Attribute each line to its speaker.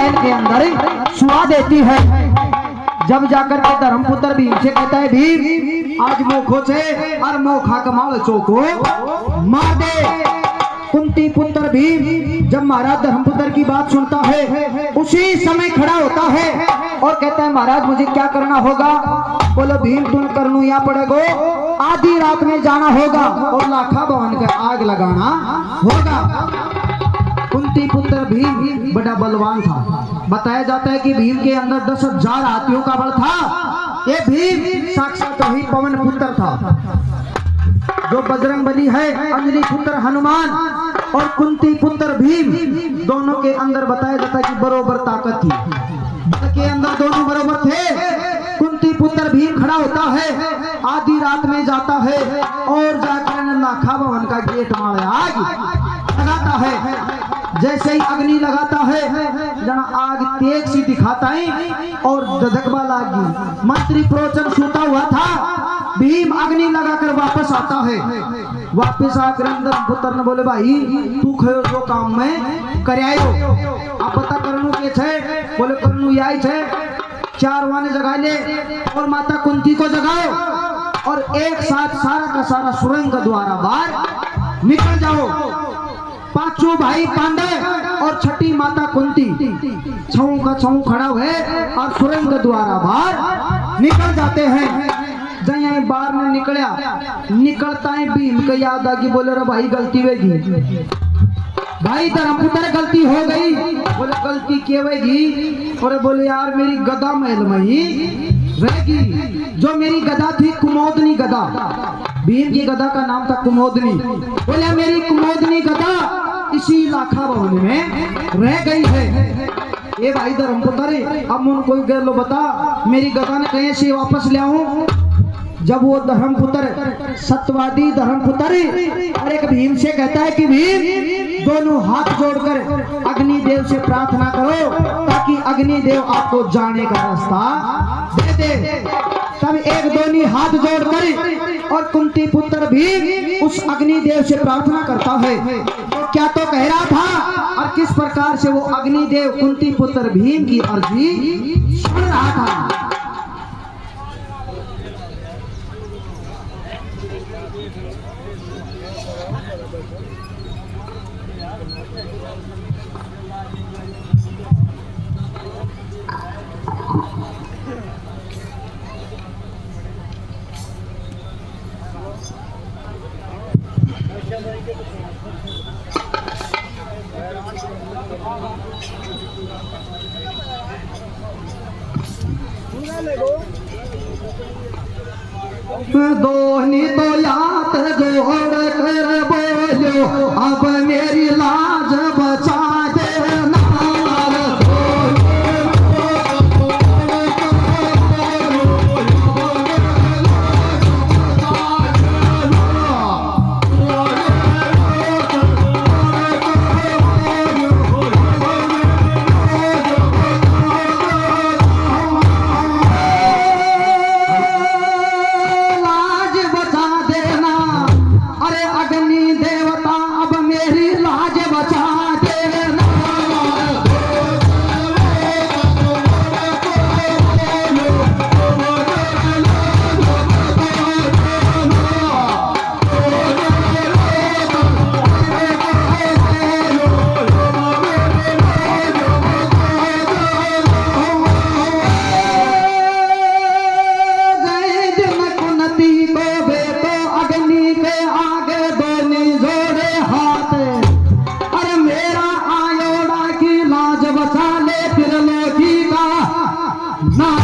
Speaker 1: महल के अंदर सुआ देती है। जब जाकर के धर्मपुत्र भीम से कहता है, भीम आज मोखो से और मोखा कमाल चौको मार दे। कुंती पुत्र भीम जब महाराज धर्मपुत्र की बात सुनता है उसी समय खड़ा होता है और कहता है, महाराज मुझे क्या करना होगा? बोलो, भीम तुम करनू या पड़ेगो, आधी रात में जाना होगा और लाखा भवन का आग लगाना होगा। कुंती पुत्र भीम बड़ा बलवान था। बताया जाता है कि भीम के अंदर 10,000 हाथियों का बल था। ये भीम साक्षात वही पवन पुत्र था जो बजरंगबली है, अंजनी पुत्र हनुमान और कुंती पुत्र भीम दोनों के अंदर बताया जाता है कि बरोबर ताकत थी। बल के अंदर दोनों बरोबर थे। कुंती पुत्र भीम खड़ा होता है, आधी रात में जाता है और जाकर लाखा भवन का गेट मारे आग लगाता है। जैसे ही अग्नि लगाता है जना आग तेज सी दिखाता है और धधकवा लागी। मंत्री प्रोचन सूता हुआ था। भीम अग्नि लगाकर वापस आता है। वापस आकर अंदर पुत्र ने बोले, भाई तू खयो जो काम में करायो आप पता करनू के छे? बोले करनू यही छे, 4 वाने जगा ले और माता कुंती को जगाओ और एक साथ सारा का सारा सुरंग द्वारा बाहर निकल जाओ। 5 भाई पांडव और 6ठी माता कुंती छऊ का छऊ खड़ा है और सुरंग द्वारा बाहर निकल जाते हैं। जय बाहर ने निकलता है भीम को याद आ कि बोले, रे भाई गलती होगी, भाई धर्मपुत्र गलती हो गई। बोले गलती क्या होगी? और बोले यार मेरी गदा महल में ही रहेगी। जो मेरी गदा थी कुमोदनी गदा, भीम की गदा का नाम था कुमोदनी। बोले मेरी कुमोदनी गदा इसी लाखा भवन में रह गई है। ये भाई धर्मपुत्र अब उनको लो बता मेरी गदा ने कहीं से वापस ले आऊं। जब वो धर्मपुत्र सत्यवादी धर्मपुत्र और एक भीम से कहता है कि भीम दोनों हाथ जोड़कर अग्निदेव से प्रार्थना करो ताकि अग्निदेव आपको जाने का रास्ता दे दे। तब एक दोनों हाथ जोड़कर और कुंती पुत्र भीम उस अग्निदेव से प्रार्थना करता है। तो क्या तो कह रहा था और किस प्रकार से वो अग्निदेव कुंती पुत्र भीम की अर्जी सुन रहा था। दोनी तो याद जोड़ कर बोलो अब मेरी लाज बचा देना। ना